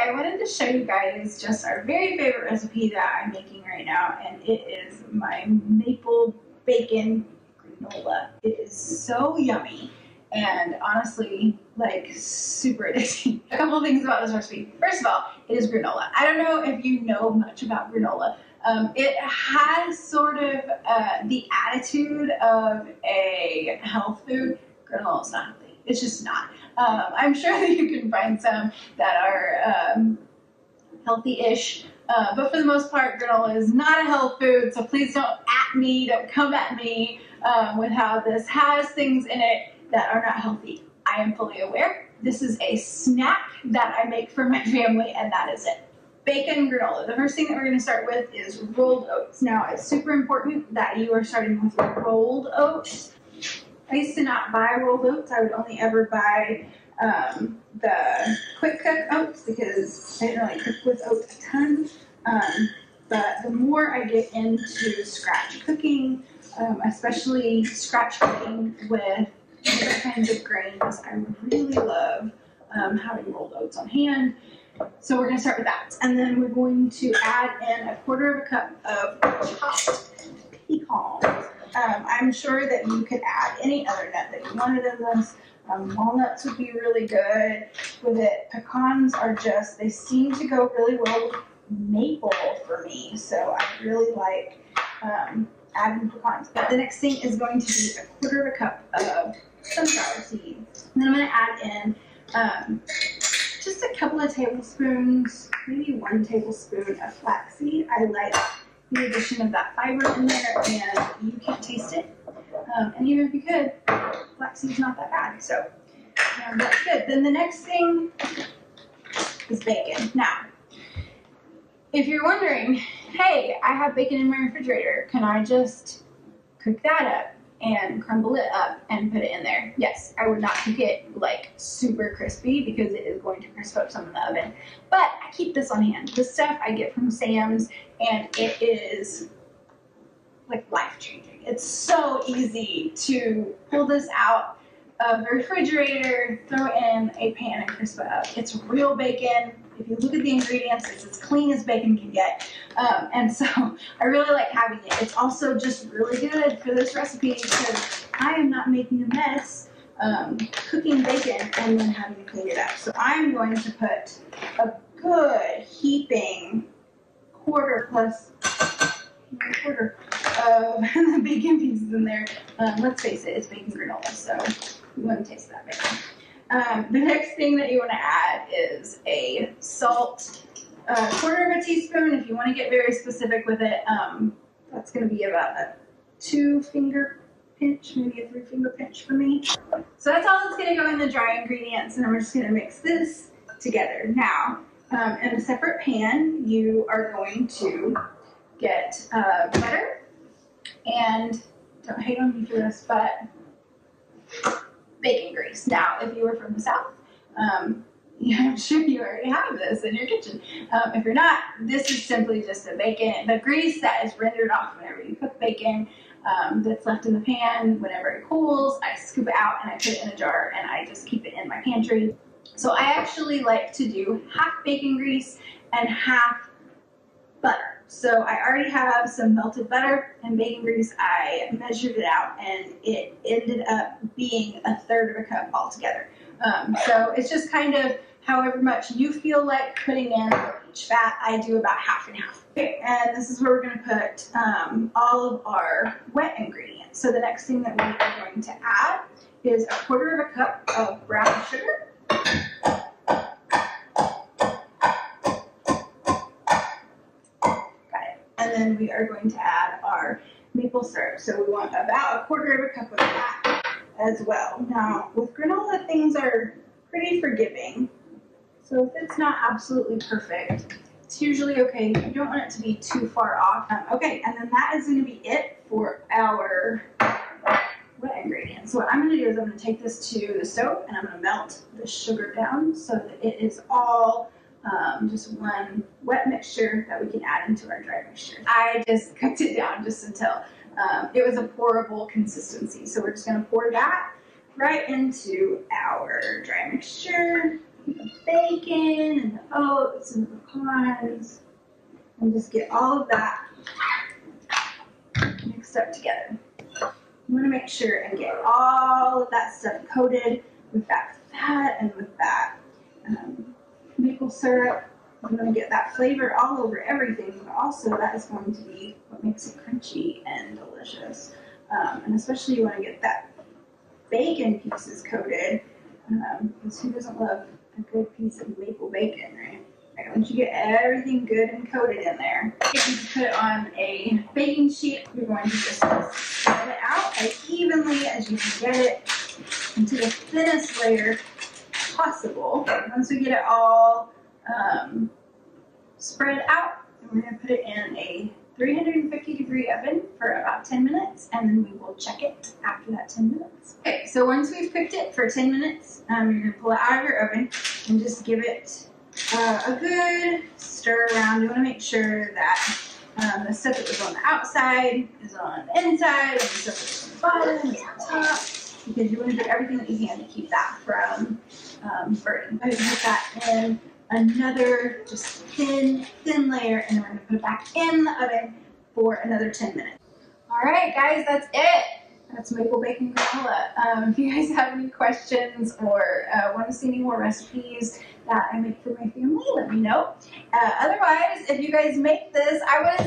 I wanted to show you guys just our very favorite recipe that I'm making right now, and it is my maple bacon granola. It is so yummy and honestly, like, super addicting. A couple of things about this recipe. First of all, it is granola. I don't know if you know much about granola. It has sort of the attitude of a health food. Granola is not healthy. It's just not. I'm sure that you can find some that are healthy-ish, but for the most part, granola is not a health food, so please don't come at me with how this has things in it that are not healthy. I am fully aware. This is a snack that I make for my family, and that is it. Bacon granola. The first thing that we're going to start with is rolled oats. Now, it's super important that you are starting with rolled oats. I used to not buy rolled oats. I would only ever buy the quick cook oats because I didn't really cook with oats a ton. But the more I get into scratch cooking, especially scratch cooking with different kinds of grains, I really love having rolled oats on hand. So we're going to start with that. And then we're going to add in 1/4 cup of chopped pecans. I'm sure that you could add any other nut that you wanted in this. Walnuts would be really good with it. Pecans are just, they seem to go really well with maple for me. So I really like adding pecans. But the next thing is going to be 1/4 cup of sunflower seeds. And then I'm going to add in just a couple of tablespoons, maybe 1 tablespoon of flaxseed. I like the addition of that fiber in there, and you can't taste it. And even if you could, flaxseed's not that bad, so that's good. Then the next thing is bacon. Now, if you're wondering, hey, I have bacon in my refrigerator, can I just cook that up and crumble it up and put it in there? Yes, I would not cook it like super crispy because it is going to crisp up some in the oven. But I keep this on hand. This stuff I get from Sam's, and it is like life-changing. It's so easy to pull this out of the refrigerator, throw it in a pan and crisp it up. It's real bacon. If you look at the ingredients, it's as clean as bacon can get. And so I really like having it. It's also just really good for this recipe because I am not making a mess cooking bacon and then having to clean it up. So I'm going to put a good heaping quarter of the bacon pieces in there. Let's face it, it's bacon granola, so you want to taste that bacon. The next thing that you want to add is a salt, 1/4 teaspoon. If you want to get very specific with it, that's going to be about a 2-finger pinch, maybe a 3-finger pinch for me. So that's all that's going to go in the dry ingredients, and we're just going to mix this together. Now, in a separate pan, you are going to get butter, and don't hate on me for this, but bacon grease. Now, if you were from the South, I'm sure you already have this in your kitchen. If you're not, this is simply just the grease that is rendered off whenever you cook bacon that's left in the pan. Whenever it cools, I scoop it out and I put it in a jar, and I just keep it in my pantry. So I actually like to do half bacon grease and half butter. So I already have some melted butter and bacon grease. I measured it out, and it ended up being 1/3 cup altogether. So it's just kind of however much you feel like putting in each fat. I do about half and half. Okay, and this is where we're going to put all of our wet ingredients. So the next thing that we are going to add is 1/4 cup of brown sugar. And then we are going to add our maple syrup. So we want about 1/4 cup of that as well. Now, with granola, things are pretty forgiving. So if it's not absolutely perfect, it's usually okay. You don't want it to be too far off. Okay, and then that is going to be it for our wet ingredients. So what I'm going to do is I'm going to take this to the stove, and I'm going to melt the sugar down so that it is all just one wet mixture that we can add into our dry mixture. I just cooked it down just until it was a pourable consistency. So we're just going to pour that right into our dry mixture, the bacon and the oats and pecans, and just get all of that mixed up together. You want to make sure and get all of that stuff coated with that fat and with that maple syrup. You want to get that flavor all over everything, but also that is going to be what makes it crunchy and delicious. And especially you want to get that bacon pieces coated, because who doesn't love a good piece of maple bacon, right? Right, once you get everything good and coated in there, you can put it on a baking sheet. You're going to just spread it out as evenly as you can get it into the thinnest layer possible. Once we get it all spread out, we're going to put it in a 350-degree oven for about 10 minutes, and then we will check it after that 10 minutes. Okay, so once we've cooked it for 10 minutes, you're going to pull it out of your oven and just give it a good stir around. You want to make sure that the stuff that was on the outside is on the inside, and the stuff that was on the bottom is on top, because you want to do everything that you can to keep that from burning. I'm going to put that in another just thin layer, and then we're going to put it back in the oven for another 10 minutes. All right, guys, that's it. That's maple bacon granola. If you guys have any questions or want to see any more recipes that I make for my family, let me know. Otherwise, if you guys make this, I want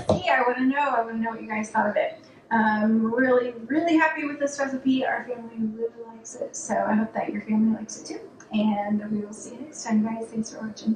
to know what you guys thought of it. Really, really happy with this recipe. Our family really likes it, so I hope that your family likes it too. And we will see you next time, guys. Thanks for watching.